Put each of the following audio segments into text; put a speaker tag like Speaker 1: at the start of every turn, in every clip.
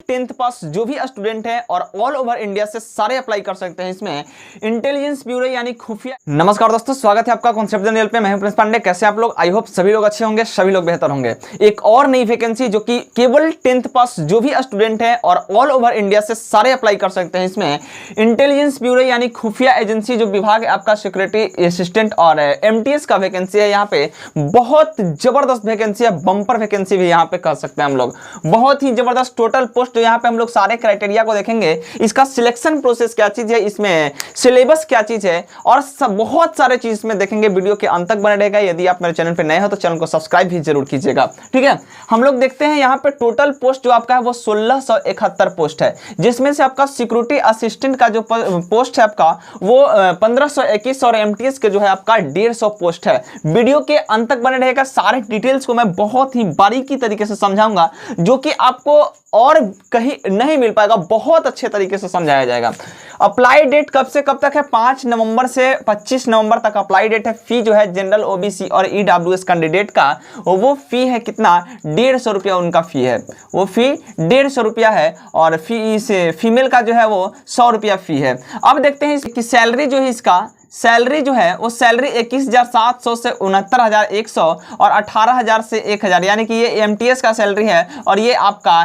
Speaker 1: Tenth pass जो भी student है और ऑल ओवर इंडिया से सारे अप्लाई कर सकते हैं इसमें इंटेलिजेंस ब्यूरो यानी खुफिया। नमस्कार दोस्तों, स्वागत है आपका कॉन्सेप्ट जनरल पे। मैं हूं प्रिंस पांडे। कैसे आप लोग? आई होप सभी लोग अच्छे होंगे, सभी लोग बेहतर होंगे। एक और नई वैकेंसी जो कि केवल टेंथ पास जो भी स्टूडेंट है और ऑल ओवर इंडिया से सारे अप्लाई कर सकते हैं इसमें इंटेलिजेंस ब्यूरो यानी खुफिया एजेंसी जो विभाग है आपका सिक्योरिटी असिस्टेंट और एमटीएस का वैकेंसी है। यहाँ पे बहुत जबरदस्त वैकेंसी है, बम्पर वैकेंसी भी यहाँ पे कर सकते हैं हम लोग। बहुत ही जबरदस्त टोटल पोस्ट। यहाँ पे हम लोग सारे क्राइटेरिया को देखेंगे, इसका सिलेक्शन प्रोसेस क्या चीज है, इसमें सिलेबस क्या चीज है और बहुत सारे चीज इसमें देखेंगे। वीडियो के अंत तक बने रहेगा। यदि आप मेरे चैनल पे नए हो तो चैनल को सब्सक्राइब भी जरूर कीजिएगा, ठीक है। हम लोग देखते हैं यहाँ पे टोटल पोस्ट जो आपका है वो 1671 पोस्ट है, जिसमें से आपका सिक्योरिटी असिस्टेंट का जो पोस्ट है आपका वो 1521 और एमटीएस के जो है आपका 150 पोस्ट है। वीडियो के अंत तक बने रहेगा। सारे डिटेल्स को मैं बहुत ही बारीकी तरीके से समझाऊंगा, जो कि आपको और कहीं नहीं मिल पाएगा। बहुत अच्छे तरीके से समझाया जाएगा। अप्लाई डेट कब से कब तक है? 5 नवंबर से 25 नवंबर तक अप्लाई डेट है। फी जो है जनरल ओबीसी और ईडब्ल्यूएस कैंडिडेट का वो फी है कितना? 150 रुपया उनका फी है। वो फी 150 रुपया है और फी से फीमेल का जो है वो 100 रुपया फी है। अब देखते हैं इसकी सैलरी जो है, इसका सैलरी जो है वो सैलरी 21,700 से 69,100 और 18,000 से 1,000, यानी कि ये एमटीएस का सैलरी है और ये आपका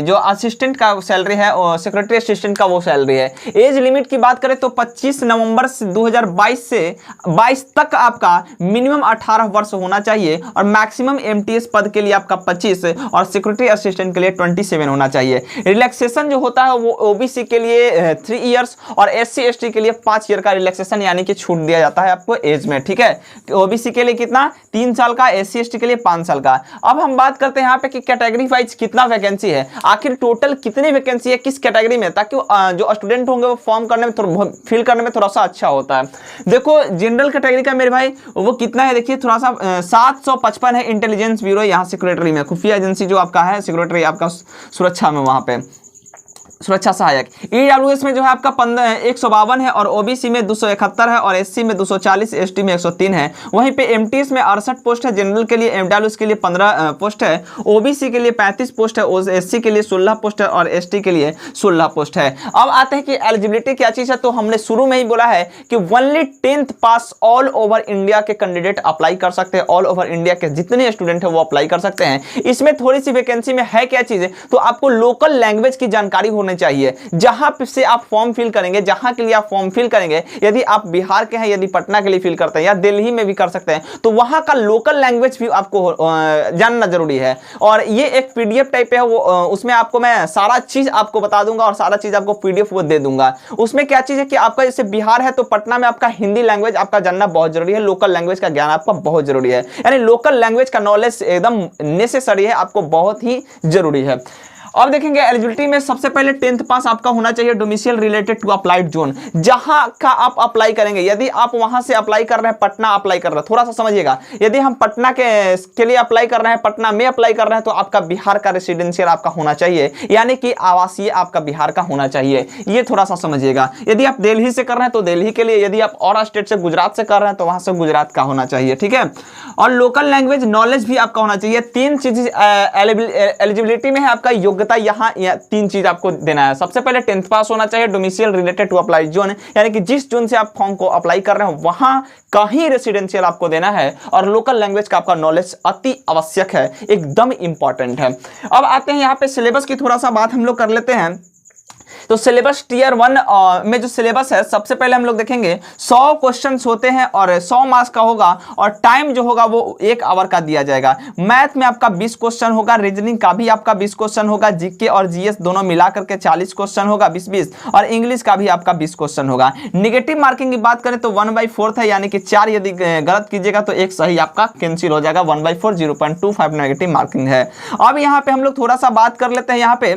Speaker 1: जो असिस्टेंट का सैलरी है और सिक्योरिटी असिस्टेंट का वो सैलरी है। एज लिमिट की बात करें तो 25 नवंबर से 2022 से 22 तक आपका मिनिमम 18 वर्ष होना चाहिए और मैक्सिमम एमटीएस पद के लिए आपका 25 और सिक्योरिटी असिस्टेंट के लिए 27 होना चाहिए। रिलैक्सेशन जो होता है वो ओबीसी के लिए 3 इयर्स और एससी एसटी के लिए 5 ईयर का रिलैक्सेशन यानी कि छूट दिया जाता है आपको एज में, ठीक है। ओबीसी के लिए कितना? 3 साल का, एससी एसटी के लिए 5 साल का। अब हम बात करते हैं यहाँ पे कि कैटेगरी वाइज कितना वैकेंसी है, आखिर टोटल कितनी वैकेंसी है किस कैटेगरी में, ताकि जो स्टूडेंट होंगे वो फॉर्म करने में थोड़ा फिल करने में थोड़ा सा अच्छा होता है। देखो जनरल कैटेगरी का मेरे भाई वो कितना है, देखिए थोड़ा सा 755 है इंटेलिजेंस ब्यूरो यहाँ सिक्योरिटी में, खुफिया एजेंसी जो आपका है सिक्योरिटी आपका सुरक्षा में, वहां पे सुरक्षा सहायक। ईडब्ल्यूएस में जो है आपका 152 है और ओबीसी में 271 है और एससी में 240, एसटी में 103 है। वहीं पे एमटीएस में 68 पोस्ट है, जनरल के लिए ईडब्ल्यूएस के लिए 15 पोस्ट है, ओबीसी के लिए 35 पोस्ट है, एससी के लिए 16 पोस्ट है और एसटी के लिए 16 पोस्ट है। अब आते हैं कि एलिजिबिलिटी क्या चीज है। तो हमने शुरू में ही बोला है कि ओनली 10th पास ऑल ओवर इंडिया के कैंडिडेट अप्लाई कर सकते हैं। ऑल ओवर इंडिया के जितने स्टूडेंट है वो अप्लाई कर सकते हैं। इसमें थोड़ी सी वैकेंसी में है क्या चीज है, तो आपको लोकल लैंग्वेज की जानकारी होने चाहिए। जहां से आप फॉर्म फिल करेंगे, जहां के लिए आप फॉर्म फिल करेंगे, यदि आप बिहार के हैं, यदि पटना के लिए फिल करते हैं या दिल्ली में भी कर सकते हैं, तो वहां का लोकल लैंग्वेज भी आपको जानना जरूरी है। और ये एक पीडीएफ टाइप है, वो उसमें आपको मैं सारा चीज आपको बता दूंगा और सारा चीज आपको पीडीएफ वो दे दूंगा। उसमें क्या चीज है कि आपका जैसे बिहार है तो पटना में आपका हिंदी लैंग्वेज आपका जानना बहुत जरूरी है, लोकल लैंग्वेज का ज्ञान आपका बहुत जरूरी है, यानी लोकल लैंग्वेज का नॉलेज एकदम नेसेसरी है, आपको बहुत ही जरूरी है। अब देखेंगे एलिजिबिलिटी में सबसे पहले 10th पास आपका होना चाहिए, domicile related to applied zone, जहां का आप अप्लाई करेंगे। यदि आप वहां से अप्लाई कर रहे हैं, पटना अप्लाई कर रहे हैं, थोड़ा सा समझिएगा, यदि हम पटना के लिए अप्लाई कर रहे हैं, पटना में अप्लाई कर रहे हैं, तो आपका बिहार का रेसिडेंशियल आपका होना चाहिए, यानी कि आवासीय आपका बिहार का होना चाहिए। ये थोड़ा सा समझिएगा। यदि आप दिल्ली से कर रहे हैं तो दिल्ली के लिए, यदि आप और स्टेट से गुजरात से कर रहे हैं तो वहां से गुजरात का होना चाहिए, ठीक है। और लोकल लैंग्वेज नॉलेज भी आपका होना चाहिए। 3 चीज एलिजिबिलिटी में है आपका योग्यता, यहाँ 3 चीज आपको देना है। सबसे पहले 10th पास होना चाहिए, domicile related to apply zone, यानी कि जिस जोन से आप फॉर्म को अप्लाई कर रहे हो वहां का ही रेसिडेंशियल आपको देना है, और लोकल लैंग्वेज का आपका नॉलेज अति आवश्यक है, एकदम इंपॉर्टेंट है। अब आते हैं यहाँ पे सिलेबस की थोड़ा सा बात हम लोग कर लेते हैं। तो सिलेबस टियर 1 में जो सिलेबस है, सबसे पहले हम लोग देखेंगे 100 क्वेश्चंस होते हैं और 100 मार्क्स का होगा और टाइम जो होगा वो 1 आवर का दिया जाएगा। मैथ में आपका 20 क्वेश्चन होगा, रीजनिंग का भी आपका 20 क्वेश्चन होगा, जीके और जीएस दोनों मिलाकर के 40 क्वेश्चन होगा, 20-20, और इंग्लिश का भी आपका 20 क्वेश्चन होगा। नेगेटिव मार्किंग की बात करें तो 1/4 है, यानी कि 4 यदि गलत कीजिएगा तो 1 सही आपका कैंसिल हो जाएगा। 1/4 0.25 नेगेटिव मार्किंग है। अब यहाँ पे हम लोग थोड़ा सा बात कर लेते हैं यहाँ पे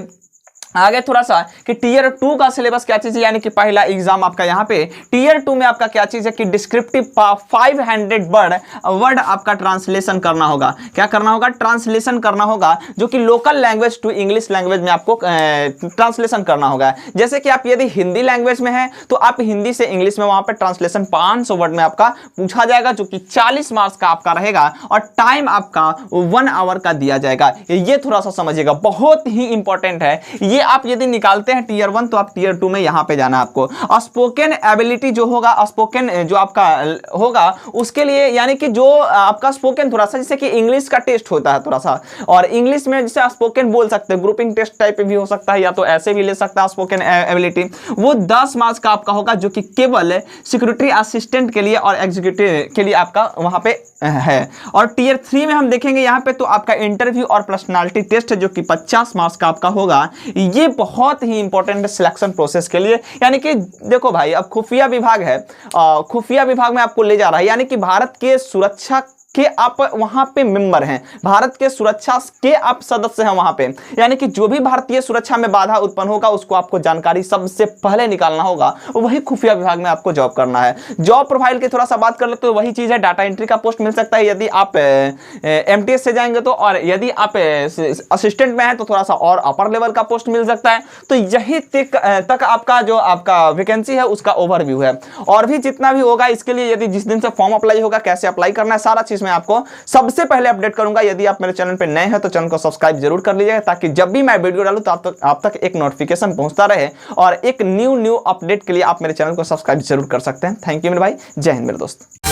Speaker 1: आगे थोड़ा सा कि टीयर 2 का सिलेबस क्या चीज है, यानी कि पहला एग्जाम आपका यहाँ पे टीयर 2 में आपका क्या चीज है कि डिस्क्रिप्टिव 500 वर्ड आपका ट्रांसलेशन करना होगा। क्या करना होगा? ट्रांसलेशन करना होगा, जो कि local language to English language में आपको ट्रांसलेशन करना होगा। जैसे कि आप यदि हिंदी लैंग्वेज में है तो आप हिंदी से इंग्लिश में वहां पे ट्रांसलेशन 500 वर्ड में आपका पूछा जाएगा, जो कि 40 मार्क्स का आपका रहेगा और टाइम आपका 1 आवर का दिया जाएगा। ये थोड़ा सा समझिएगा, बहुत ही इंपॉर्टेंट है ये। आप यदि निकालते हैं टीयर 1 तो आप टीयर 2 में यहां पे जाना आपको। स्पोकन एबिलिटी जो होगा, स्पोकन जो आपका होगा उसके लिए, यानी कि जो आपका स्पोकन थोड़ा सा जैसे कि इंग्लिश का टेस्ट होता है थोड़ा सा, और इंग्लिश में जैसे स्पोकन बोल सकते हैं, ग्रुपिंग टेस्ट टाइप भी हो सकता है या तो ऐसे भी ले सकता है स्पोकन एबिलिटी, वो 10 मार्क्स का आपका होगा, जो कि केवल सिक्योरिटी असिस्टेंट के लिए और एग्जीक्यूटिव के लिए आपका वहां पे है। और टीयर 3 में हम देखेंगे यहाँ पे तो आपका इंटरव्यू और पर्सनालिटी टेस्ट है, जो कि 50 मार्क्स का आपका होगा। ये बहुत ही इंपॉर्टेंट है सिलेक्शन प्रोसेस के लिए। यानी कि देखो भाई, अब खुफिया विभाग है, खुफिया विभाग में आपको ले जा रहा है, यानी कि भारत के सुरक्षा के आप वहां पे मेंबर हैं, भारत के सुरक्षा के आप सदस्य हैं वहां पे, यानी कि जो भी भारतीय सुरक्षा में बाधा उत्पन्न होगा उसको आपको जानकारी सबसे पहले निकालना होगा, वही खुफिया विभाग में आपको जॉब करना है। जॉब प्रोफाइल की थोड़ा सा बात कर ले तो वही चीज है, डाटा एंट्री का पोस्ट मिल सकता है यदि आप एमटीएस से जाएंगे तो, और यदि आप असिस्टेंट में है तो थोड़ा सा और अपर लेवल का पोस्ट मिल सकता है। तो यही तक आपका जो आपका वैकेंसी है उसका ओवरव्यू है। और भी जितना भी होगा इसके लिए, यदि जिस दिन से फॉर्म अप्लाई होगा, कैसे अप्लाई करना है, सारा चीज मैं आपको सबसे पहले अपडेट करूंगा। यदि आप मेरे चैनल पे नए हैं तो चैनल को सब्सक्राइब जरूर कर लीजिएगा, ताकि जब भी मैं वीडियो डालूं तो आप तक एक नोटिफिकेशन पहुंचता रहे, और एक न्यू अपडेट के लिए आप मेरे चैनल को सब्सक्राइब जरूर कर सकते हैं। थैंक यू मेरे भाई, जय हिंद मेरे दोस्त।